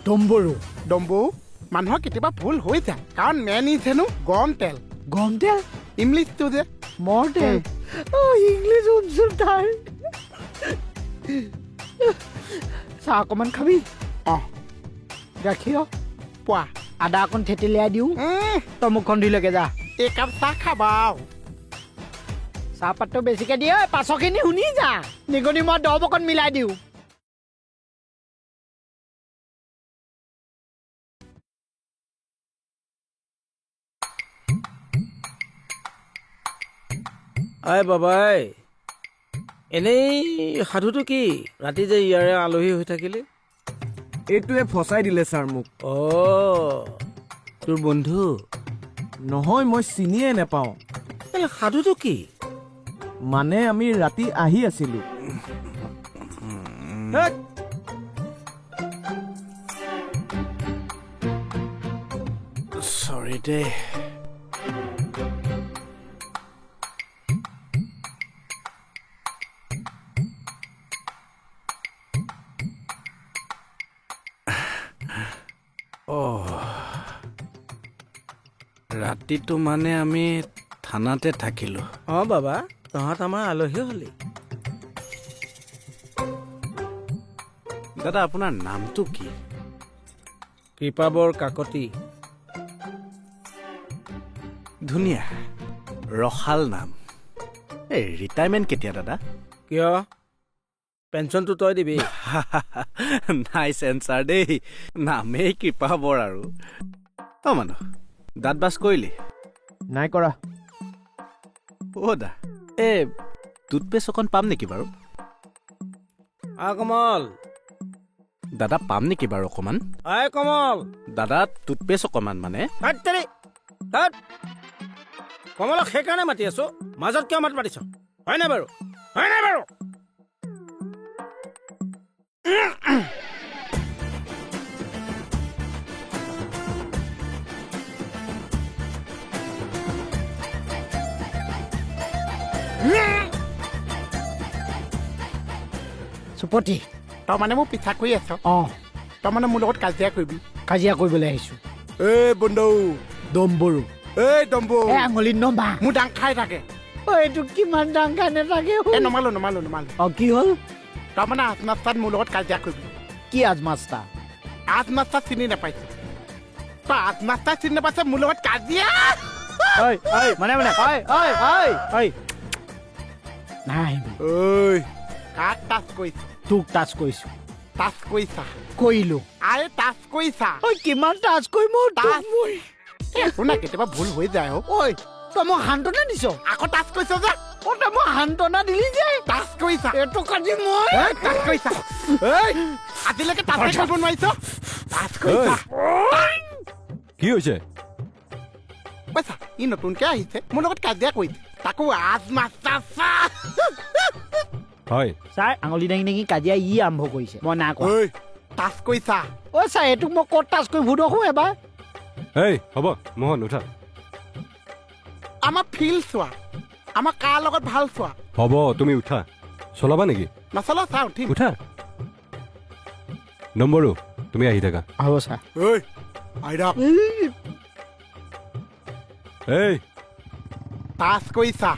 ডম্বৰু ডম্বু মানুহৰ কেতিয়াবা ভুল হৈ যায় কাৰণ মেন ইজ হেনো গৰম তেল গম তেল ইংলিছটো যে মৰ তেল ইংলিছ শুনচোন তাৰ চাহ অকণমান খাবি অঁ গাখীৰ পোৱা আদা অকণ থেতেলিয়াই দিওঁ তই মুখখন ধুইলৈকে যা একাপ চাহ খাবা চাহপাতটো বেছিকৈ দিয়ে পাছৰখিনি শুনি যা নিগনি মই দৰৱ অকণ মিলাই দিওঁ আই বাবাই এনেই সাধুটো কি ৰাতি যে ইয়াৰে আলহী হৈ থাকিলে এইটোৱে ফচাই দিলে ছাৰ মোক তোৰ বন্ধু নহয় মই চিনিয়ে নাপাওঁ সাধুটো কি মানে আমি ৰাতি আহি আছিলো চৰি দেই ৰাতিটো মানে আমি থানাতে থাকিলো বাবা তহঁত আমাৰ আলহী হলি দাদা আপোনাৰ নামটো কি কৃপাবৰ কাকতি ধুনীয়া ৰসাল নাম এই ৰিটায়াৰমেণ্ট কেতিয়া দাদা কিয় পেঞ্চনটো তই দিবি নাই চেঞ্চাৰ দেই নামেই কৃপাবৰ আৰু মানুহ দাঁত বাছ কৰিলি নাই কৰা দা এই টুথপেষ্ট অকণ পাম নেকি বাৰু কমল দাদা পাম নেকি বাৰু অকণমান কমল দাদা টুথপেষ্ট অকণমান মানে কমলক সেইকাৰণে মাতি আছো মাজত কিয় মাত মাতিছ হয় নাই বাৰু হয় নাই বাৰু চুপতি তই মানে মোক পিঠা কৰি আছ অঁ তই মানে মোৰ লগত কাজিয়া কৰিবি কাজিয়া কৰিবলৈ আহিছোঁ এই বন্ধু ডম্বৰু এই ডম্বু আঙুলিত নমা মোৰ ডাং খাই থাকে এইটো কিমান ডাং খাই নাথাকে এই নমালো কি হ'ল তই মানে আজমাস্তাত মোৰ লগত কাজিয়া কৰিবি কি আজমাস্তা আজমাস্তা চিনি নাপাইছ তই আজমাস্তা চিনি নাপাইছ মোৰ লগত কাজিয়া নাই ঐ কাক টাচ কৰিছ তোক টাচ কৰিছোঁ টাচ কৰিছা কৰিলোঁ আৰে টাচ কৰিছা কিমান টাচ কৰিম টাচ শুনা কেতিয়াবা ভুল হৈ যায় ঐ তই মোক সান্তনা দিছ আকৌ টাচ কৰিছ যে তই মোক সান্তনা দিলি যে টাচ কৰিছা এইটো কাজি মই টাচ কৰিছা আজিলৈকে টাচ কৰিব নোৱাৰিছ টাচ কৰিছা কি হৈছে পইচা ই নতুনকে আহিছে মোৰ লগত কাজিয়া কৰিছে তাকো আজমাস্তা হয় ছাৰ আঙুলি দাঙি দাঙি কাজিয়া ই আৰম্ভ কৰিছে মই নাই কোৱা ঐ টাচ কৰিছা ছাৰ এইটোক মই ক'ত টাচ কৰিম সুধকো এবাৰ এই হ'ব মোহন উঠা আমাৰ ফিল্ড চোৱা আমাৰ কাৰ লগত ভাল চোৱা হ'ব তুমি উঠা চলাবা নেকি নচলা চা উঠিম উঠা নম্বৰো তুমি আহি থাকা হ'ব ছাৰ ঐ আইৰা এই টাচ কৰিছা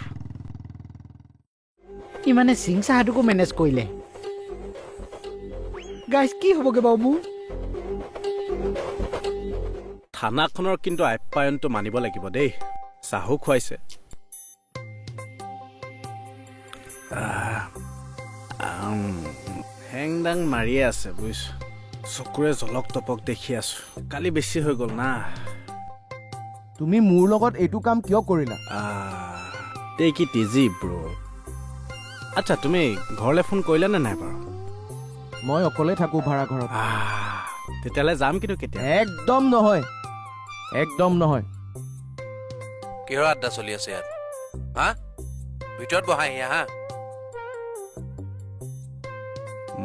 কি মানে সিং চাহাটোকো মেনেজ কৰিলে গাইজ কি হ'বগে বাৰু মোৰ থানাখনৰ কিন্তু আপ্যায়নটো মানিব লাগিব দেই চাহো খুৱাইছে হেংদাং মাৰিয়ে আছে বুজিছ চকুৰে জলক তপক দেখি আছো কালি বেছি হৈ গ'ল না তুমি মোৰ লগত এইটো কাম কিয় কৰিলা টেক ইট ইজি ব্ৰ আচ্ছা তুমি ঘৰলৈ ফোন কৰিলা নে নাই বাৰু মই অকলে থাকো ভাড়া ঘৰত তেতিয়াহ'লে যাম কিন্তু কেতিয়া একদম নহয় একদম নহয় কিহৰ আড্ডা চলি আছে ইয়াত হা ভিতৰত বহাই হা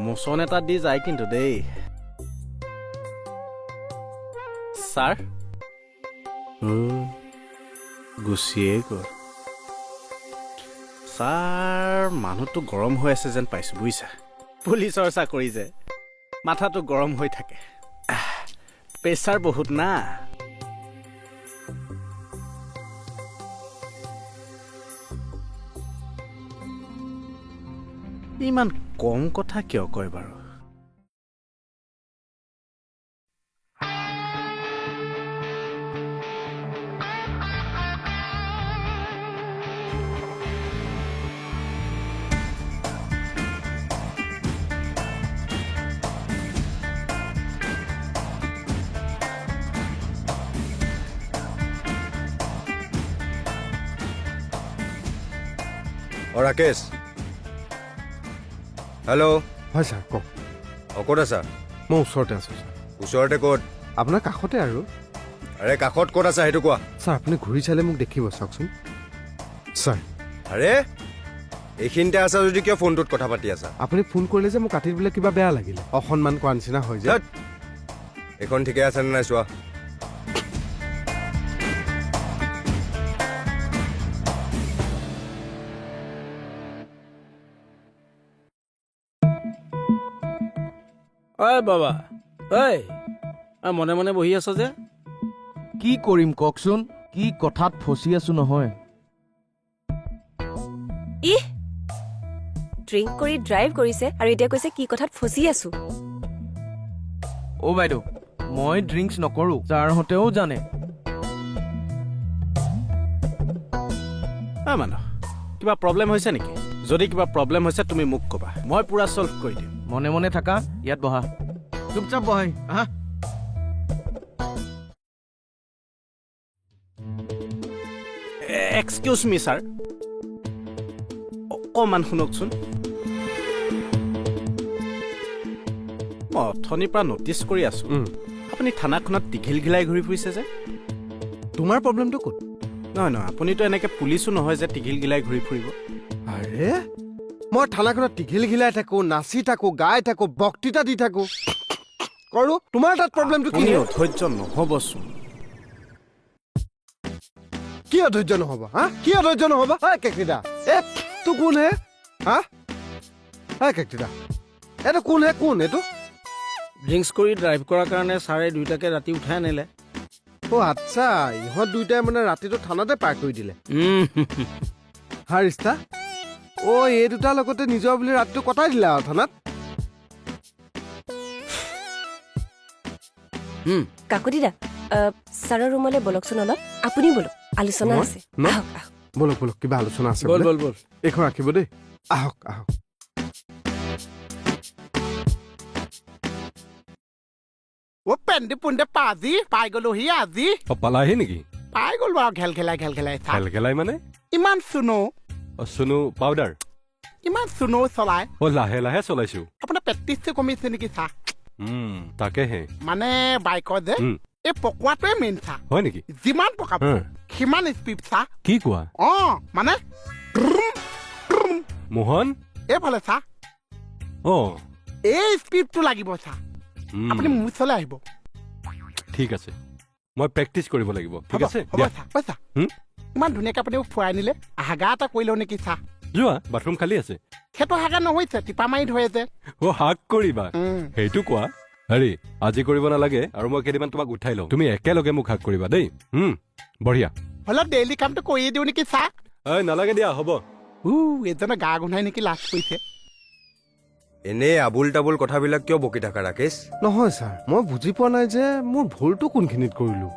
মোচন এটা দি যায় কিন্তু দেই ছাৰ গুচিয়ে গ'ল ছাৰ মানুহটো গৰম হৈ আছে যেন পাইছো বুজিছা পুলিচৰ চাকৰি যে মাথাটো গৰম হৈ থাকে প্ৰেছাৰ বহুত না। ইমান কম কথা কিয় কয় বাৰু? ৰাকেশ, হেল্ল'। হয় ছাৰ কওক। ক'ত আছা? মই ওচৰতে আছোঁ ছাৰ। ওচৰতে ক'ত? আপোনাৰ কাষতে আৰু। আৰে কাষত ক'ত আছা সেইটো কোৱা। ছাৰ আপুনি ঘূৰি চালে মোক দেখিব, চাওকচোন ছাৰ। আৰে এইখিনিতে আছা যদি কিয় ফোনটোত কথা পাতি আছা? আপুনি ফোন কৰিলে যে মোক কাটি দিবলৈ কিবা বেয়া লাগিলে, অসন্মান কৰা নিচিনা হয় যে। ধেৎ, এইখন ঠিকে আছে নে নাই চোৱা। ঐ বাবা, ঐ মনে মনে বহি আছ যে? কি কৰিম কওকচোন, কি কথাত ফচি আছো নহয়। ইহ, ড্ৰিংক কৰি ড্ৰাইভ কৰিছে আৰু এতিয়া কৈছে কি কথাত ফচি আছো। অ' বাইদেউ, মই ড্ৰিংকছ নকৰোঁ, ছাৰহঁতেও জানে। মানস, কিবা প্ৰব্লেম হৈছে নেকি? যদি কিবা প্ৰব্লেম হৈছে তুমি মোক ক'বা, মই পুৰা ছল্ভ কৰি দিম। মনে মনে থাকা, ইয়াত বহা, চুপচাপ বহাই আহা। এক্সকিউজ মি ছাৰ, অকণমান শুনকচোন। মই অথনিৰ পৰা নটিচ কৰি আছো আপুনি থানাখনত টিঘিল ঘিলাই ঘূৰি ফুৰিছে যে। তোমাৰ প্ৰব্লেমটো ক'ত? নহয় নহয়, আপুনিতো এনেকে পুলিচো নহয় যে টিঘিল ঘিলাই ঘূৰি ফুৰিব। আৰে মই থানাখনত টিঘিল ঘিলাই থাকো, নাচি থাকো, গাই থাকো, বক্তৃতা দি থাকো কৰো। তোমাৰ তাত প্ৰব্লেমটো কি? অধৈৰ্য নহ'বচোন। কি অধৈৰ্য নহ'ব? হা, কি অধৈৰ্য নহ'ব? হয় কেকৰিদা, এ তো কোন হে? হা, হয় কেকৰিদা, এইটো কোন হে? কোন এইটো? ড্ৰিংকছ কৰি ড্ৰাইভ কৰাৰ কাৰণে ছাৰে দুয়োটাকে ৰাতি উঠাই আনিলে। অ' আচ্ছা, ইহঁত দুইটাই মানে ৰাতিটো থানাতে পাৰ কৰি দিলে। হা ৰিষ্টা, অ' এই দুটাৰ লগতে নিজৰ বুলি ৰাতিটো কটাই দিলে আৰু থানাত। কাকতি দা, ছাৰৰ ৰুমলৈ বলকচোন অলপ। আপুনি বলক, আলোচনা মই? আছে। ন? আহক আহক। বলক বলক, কিবা আলোচনা আছে বল বোলে। বল বল। এইখন ৰাখিব দেই, আহক আহক। অ' পেণ্টি পুণ্টে পাজি পাই গলোহি আজি। পালাহি নেকি? পাই গ'লো আৰু ঘেল খেলাই চা। খেলখেলাই মানে? ইমান চুনো, চুনু পাউডাৰ? ইমান চুনো চলাই। লাহে লাহে চলাইছো। আপোনাৰ প্ৰেক্টিচটো কমিছে নেকি চা? তাকেহে। মানে বাইকৰ যে এই পকোৱাটোৱে মেইন চা। হয় নেকি? যিমান পকাব সিমান স্পীড চা। কি কোৱা? মানে মোহন? এইফালে চা, অ' এই স্পীডটো লাগিব চা। আপুনি মোৰ ওচৰলৈ আহিব। ঠিক আছে, মই প্ৰেক্টিচ কৰিব লাগিব। ঠিক আছে হ'ব চা, পইচা ইমান ধুনীয়াকে আপুনি ফুৰাই নিলে, হাগা এটা কৰি লওঁ নেকি চা? যোৱা, বাথৰুম খালী আছে। সেইটো হাগা নহৈছে, টিপা মাৰি ধৰে যে। হাক কৰিবা সেইটো কোৱা। হেৰি, আজি কৰিব নালাগে আৰু মই কেইদিনমান তোমাক উঠাই লওঁ, তুমি একেলগে মোক হাক কৰিবা দেই। বঢ়িয়া। হ'লেও ডেইলি কামটো কৰিয়ে দিওঁ নেকি চা? নালাগে দিয়া, হ'ব। এজনে গা গোন্ধাই নেকি লাজ কৰিছে। এনেই আবুল তাবুল কথাবিলাক কিয় বকি থাকা ৰাকেশ? নহয় ছাৰ, মই বুজি পোৱা নাই যে মোৰ ভুলটো কোনখিনিত কৰিলো।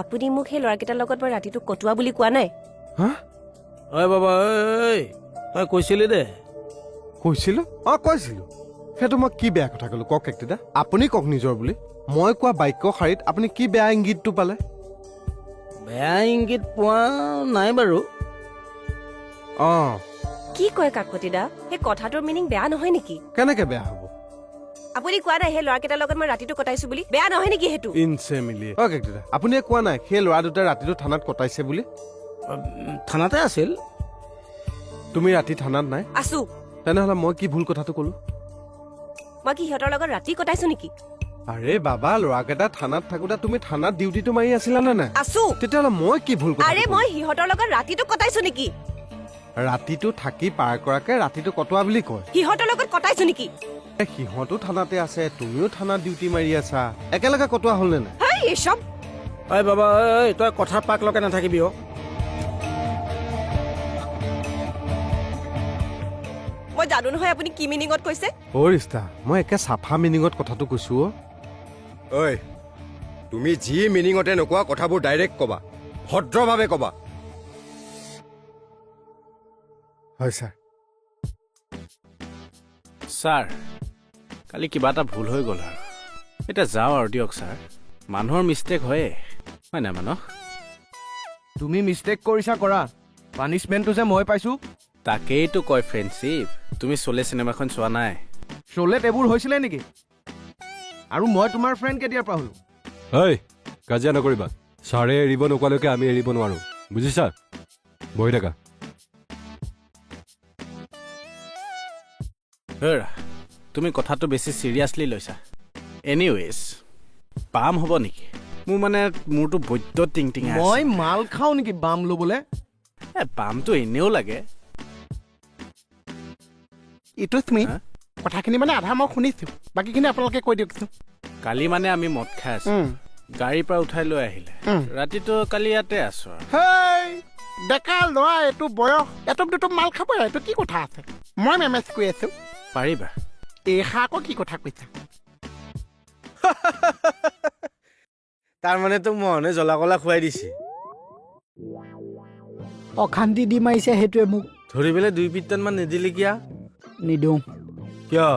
আপুনি মোক সেই ল'ৰাকেইটাৰ লগত মই ৰাতিটো কটোৱা বুলি কোৱা নাই। হা, ঐ বাবা, তই কৈছিলি দে। কৈছিলো? কৈছিলো। সেইটো মই কি বেয়া কথা ক'লো কওক কেকৰিদা? আপুনি কওক নিজৰ বুলি। মই কোৱা বাক্য শাৰীত আপুনি কি বেয়া ইংগিতটো পালে? বেয়া ইংগিত পোৱা নাই বাৰু। কি কয় কাকতি দা, সেই কথাটোৰ মিনিং বেয়া নহয় নেকি? কেনেকে বেয়া হ'ব? আপুনি কোৱা নাই সেই ল'ৰাকেইটাৰ লগত মই ৰাতিটো কটাইছো বুলি? বেয়া নহয় নেকি সেইটো? ইনচে মিলি কেকৰিদা, আপুনি কোৱা নাই সেই ল'ৰা দুটাই ৰাতিটো থানাত কটাইছে বুলি? থানাতে আছিল। তুমি ৰাতি থানাত নাই? আছো। তেনেহ'লে মই কি ভুল কথাটো ক'লো? মই কি সিহঁতৰ লগত ৰাতি কটাইছো নেকি? আৰে বাবা, ল'ৰাকেইটা থানাত থাকোতে তুমি থানাত ডিউটিটো মাৰি আছিলা নে নাই? আছো। তেতিয়াহ'লে মই কি ভুল কথা? আৰে মই সিহঁতৰ লগত ৰাতিটো কটাইছো নেকি? ৰাতিটো থাকি পাৰ কৰাকে ৰাতিটো কটোৱা বুলি কয়। সিহঁতৰ লগত কটাইছো নেকি? সিহঁতো থানাতে আছে তুমিও থানাত ডিউটি মাৰি আছা একেলগে কটোৱা হ'লনে নাই হেই এইসব ঐ বাবা ঐ তই কথা পাক লগে নাথাকিবি অ' মই জানো নহয় আপুনি কি মিনিঙত কৈছে অ' ৰিষ্টা মই একে চাফা মিনিঙত কথাটো কৈছো অ' ঐ তুমি যি মিনিঙতে নোকোৱা কথাবোৰ ডাইৰেক্ট ক'বা ভদ্ৰভাৱে ক'বা হয় ছাৰ ছাৰ কালি কিবা এটা ভুল হৈ গ'ল আৰু এতিয়া যাওঁ আৰু দিয়ক ছাৰ মানুহৰ মিষ্টেক হয়ে হয় নাই মানস তুমি মিষ্টেক কৰিছা কৰা পানিছমেণ্টটো যে মই পাইছো তাকেইতো কয় ফ্ৰেণ্ডশ্বিপ তুমি চলে চিনেমাখন চোৱা নাই শ্বলেট এইবোৰ হৈছিলে নেকি আৰু মই তোমাৰ ফ্ৰেণ্ড কেতিয়াৰ পৰা হ'লো ঐ কাজিয়া নকৰিবা ছাৰে এৰিব নোকোৱালৈকে আমি এৰিব নোৱাৰো বুজিছা বহি থাকা হেৰা তুমি কথাটো বেছি চিৰিয়াছলি লৈছা এনিৱেজ পাম হ'ব নেকি মোৰ মানে মোৰতো বৈদ্য টিং টিং মই মাল খাওঁ নেকি বাম ল'বলে পামটো এনেও লাগে ইটো স্মিথ হা? কথাখিনি মানে আধা মই শুনিছো বাকীখিনি আপোনালোকে কৈ দিয়কচোন কালি মানে আমি মদ খাই আছো গাড়ীৰ পৰা উঠাই লৈ আহিলে ৰাতিটো কালি ইয়াতে আছো আৰু হেই ডেকা ল'ৰা এইটো বয়স এটুপ দুটুপ মাল খাবই এইটো কি কথা আছে মই মেমেজ কৰি আছো পাৰিবা এইষা আকৌ কি কথা কৈছা তাৰমানে তোক মহনে জ্বলা কলা খুৱাই দিছে অশান্তি দি মাৰিছে সেইটোৱে মোক ধৰি পেলাই 2 পিটানমান নিদিলি কিয়া নিদিওঁ কিয়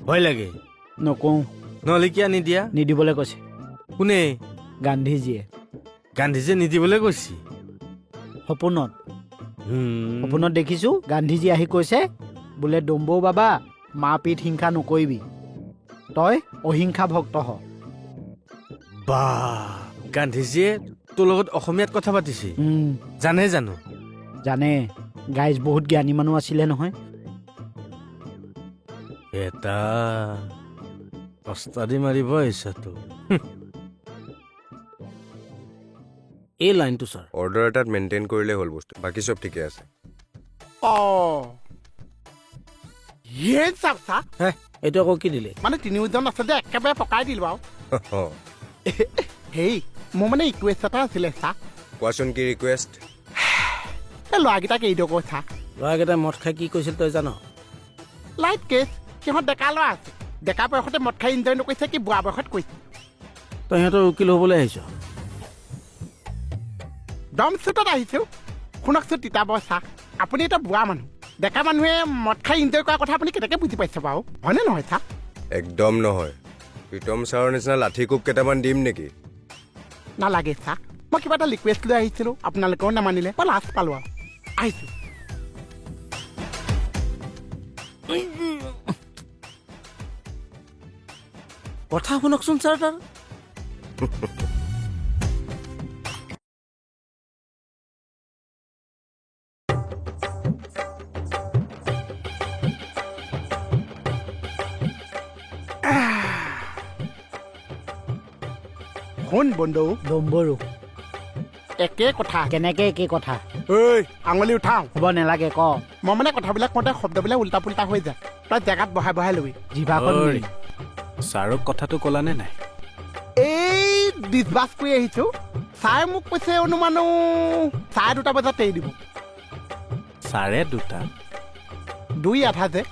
ভয় লাগে নকওঁ নহ'লে কিয়া নিদিয়া নিদিবলৈ কৈছে কোনে গান্ধীজীয়ে গান্ধীজীয়ে নিদিবলৈ কৈছি সপোনত সপোনত দেখিছো গান্ধীজী আহি কৈছে বোলে ডম্বৌ বাবা মাৰপিট হিংসা নকৰিবি তই অহিংসা ভক্ত হ বা গান্ধীজীয়ে তোৰ লগত অসমীয়াত কথা পাতিছে জানে জানো জানে গাইজ বহুত জ্ঞানী মানুহ আছিলে নহয় এটা অস্তাদি মাৰিব ইচ্ছাটো এই লাইনটো ছাৰ অৰ্ডাৰ এটাত মেইনটেইন কৰিলে হ'ল বস্তু বাকী চব ঠিকে আছে ইয়ে চাপ চা হে এইটো আকৌ কি দিলে মানে তিনিওজন আছে যে একেবাৰে পকাই দিলো আৰু হেই মোৰ মানে ৰিকুৱেষ্ট এটা আছিলে চা কোৱাচোন কি ৰিকুৱেষ্ট এই ল'ৰাকেইটাক এৰি দিয়ক চা ল'ৰাকেইটাই মদ খাই কি কৈছিল তই জান লাইট কেছ সিহঁত ডেকা ল'ৰা আছে ডেকা বয়সতে মদ খাই ইনজয় নকৰিছে কি বুঢ়া বয়সত কৈছে তই সিহঁতৰ উকিল হ'বলৈ আহিছ দম চুটত আহিছো শুনকচোন তিতাব চা আপুনি এটা বুঢ়া মানুহ ডেকা মানুহে মদ খাই ইনজয় কৰা কথা আপুনি কেনেকৈ বুজি পাইছে বাৰু হয়নে নহয় চা একদম নহয় প্ৰীতম ছাৰৰ নিচিনা লাঠি কোপ কেইটামান দিম নেকি নালাগে চা মই কিবা এটা ৰিকুৱেষ্ট লৈ আহিছিলো আপোনালোকেও নামানিলে মই লাজ পালো আৰু আহিছো কথা শুনকচোন ছাৰ তাৰ শুন বন্ধু ডম্বৰু একে কথা কেনেকে একে কথা ঐ আঙুলি উঠাও হ'ব নেলাগে ক মই মানে কথাবিলাক কওঁতে শব্দবিলাক উল্টা পুল্টা হৈ যায় তই জেগাত বহাই বহাই ল'বি জিভাখন ঐ, মিলি। ছাৰক কথাটো ক'লানে নাই এই ডিছবাছ কৰি আহিছো ছাৰে মোক কৈছে অনুমানো 2:30 বজাত এৰি দিব 2:30 2:30 যে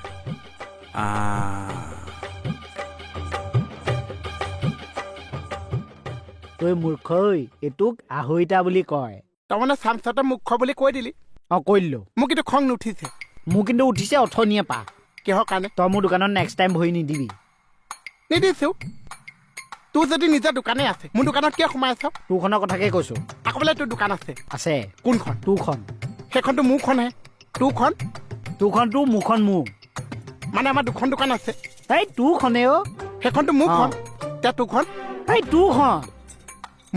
তই মূৰ্খ ঐ এইটোক আঢ়ৈটা বুলি কয় তাৰমানে চামচাতে মুখ্য বুলি কৈ দিলি অঁ কৈ দিলো মোক কিন্তু খং নুঠিছে মোৰ কিন্তু উঠিছে অথনিয়ে পা কিহৰ কাৰণে তই মোৰ দোকানত নেক্সট টাইম ভৰি নিদিবি নিদিছো তোৰ যদি নিজৰ দোকানেই আছে মোৰ দোকানত কিয় সোমাই আছ তোৰখনৰ কথাকে কৈছো আকৌ বোলে তোৰ দোকান আছে আছে কোনখন তোৰখন সেইখনতো মোৰখনহে তোৰখন তোৰখন তোৰ মোৰখন মোৰ মানে আমাৰ দুখন দোকান আছে এই তোৰখনে অ' সেইখনতো মোৰখন অ। এতিয়া তোৰখন এই তোৰখন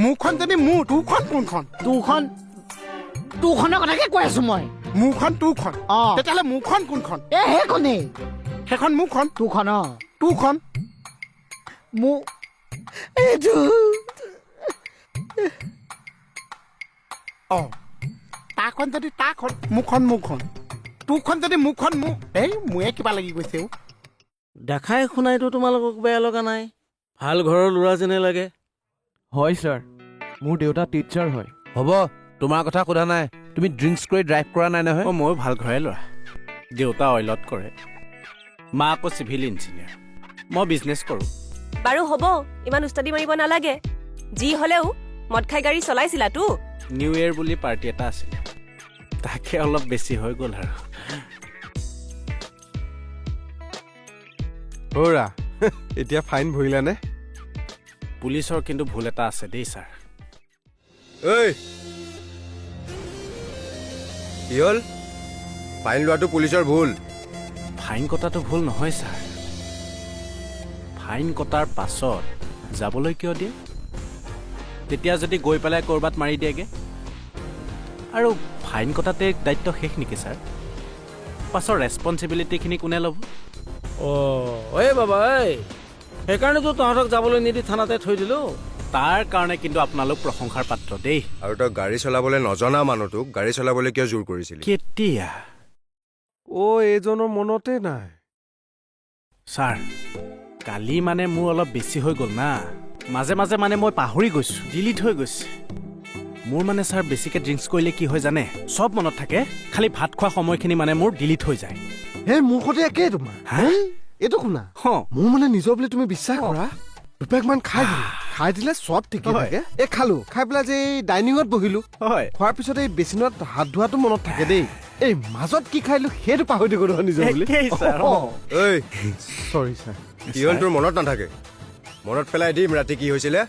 মোৰখন যদি মোৰ তোৰখন কোনখন তোৰখন তোৰখনৰ কথাকে কৈ আছো মই মোৰখন তোৰখন অ। তেতিয়াহ'লে মোৰখন কোনখন এ সেইখনেই সেইখন মোৰখন তোৰখন অ তোৰখন মোৰ এইটো অ তাৰখন যদি তাৰখন মোৰখন তোৰখন যদি মোৰখন মোৰ এই মোৰে কিবা লাগি গৈছে অ। দেখাই শুনাইতো তোমালোকক বেয়া লগা নাই ভাল ঘৰৰ ল'ৰা যেনে লাগে হয় ছাৰ মোৰ দেউতা টিচাৰ হয় হ'ব তোমাৰ কথা সোধা নাই তুমি ড্ৰিংকছ কৰি ড্ৰাইভ কৰা নাই নহয় ময়ো ভাল ঘৰে ল'ৰা দেউতা অইলত কৰে মা আকৌ চিভিল ইঞ্জিনিয়াৰ মই বিজনেছ কৰোঁ বাৰু হ'ব ইমান উস্তাদি মাৰিব নালাগে যি হলেও মদ খাই গাড়ী চলাইছিলাতো নিউ ইয়েৰ বুলি পাৰ্টি এটা আছিলে তাকে অলপ বেছি হৈ গ'ল আৰু অ'ৰা এতিয়া ফাইন ভৰিলানে পুলিচৰ কিন্তু ভুল এটা আছে দেই ছাৰ ঐ কি হ'ল ফাইন লোৱাটো পুলিচৰ ভুল ফাইন কটাটো ভুল নহয় ছাৰ ফাইন কটাৰ পাছত যাবলৈ কিয় দিয়ে তেতিয়া যদি গৈ পেলাই ক'ৰবাত মাৰি দিয়েগে আৰু ফাইন কটাতে দায়িত্ব শেষ নেকি ছাৰ পাছৰ ৰেছপঞ্চিবিলিটিখিনি কোনে ল'ব ঐ বাবা ঐ সেইকাৰণেতো তহঁতক যাবলৈ নিদি থানাতে থৈ দিলোঁ তাৰ কাৰণে কিন্তু আপোনালোক প্ৰশংসাৰ পাত্ৰ দেই আৰু তই গাড়ী চলাবলৈ নজনা মানুহটোক গাড়ী চলাবলৈ কিয় জোৰ কৰিছিলি কেতিয়া এইজনৰ মনতে নাই ছাৰ কালি মানে মোৰ অলপ বেছি হৈ গ'ল না মাজে মাজে মানে মই পাহৰি গৈছোঁ ডিলিট হৈ গৈছে মোৰ মানে ছাৰ বেছিকৈ ড্ৰিংকছ কৰিলে কি হয় জানে চব মনত থাকে খালি ভাত খোৱা সময়খিনি মানে মোৰ ডিলিট হৈ যায় হে মোৰ সতে একেই তোমাৰ হা এইটো শুনা মোৰ মানে নিজৰ বুলি তুমি বিশ্বাস কৰা দুপেকমান খাই দিলে চব ঠিকে থাকে এই খালো খাই পেলাই যে এই ডাইনিঙত বহিলো হয় খোৱাৰ পিছত এই বেচিনত হাত ধোৱাটো মনত থাকে দেই এই মাজত কি খাইলো সেইটো পাহৰি গলো নিজৰ বুলি একেই ছাৰ ঐ চৰি ছাৰ কি হ'ল তোৰ মনত নাথাকে মনত পেলাই দিম ৰাতি কি হৈছিলে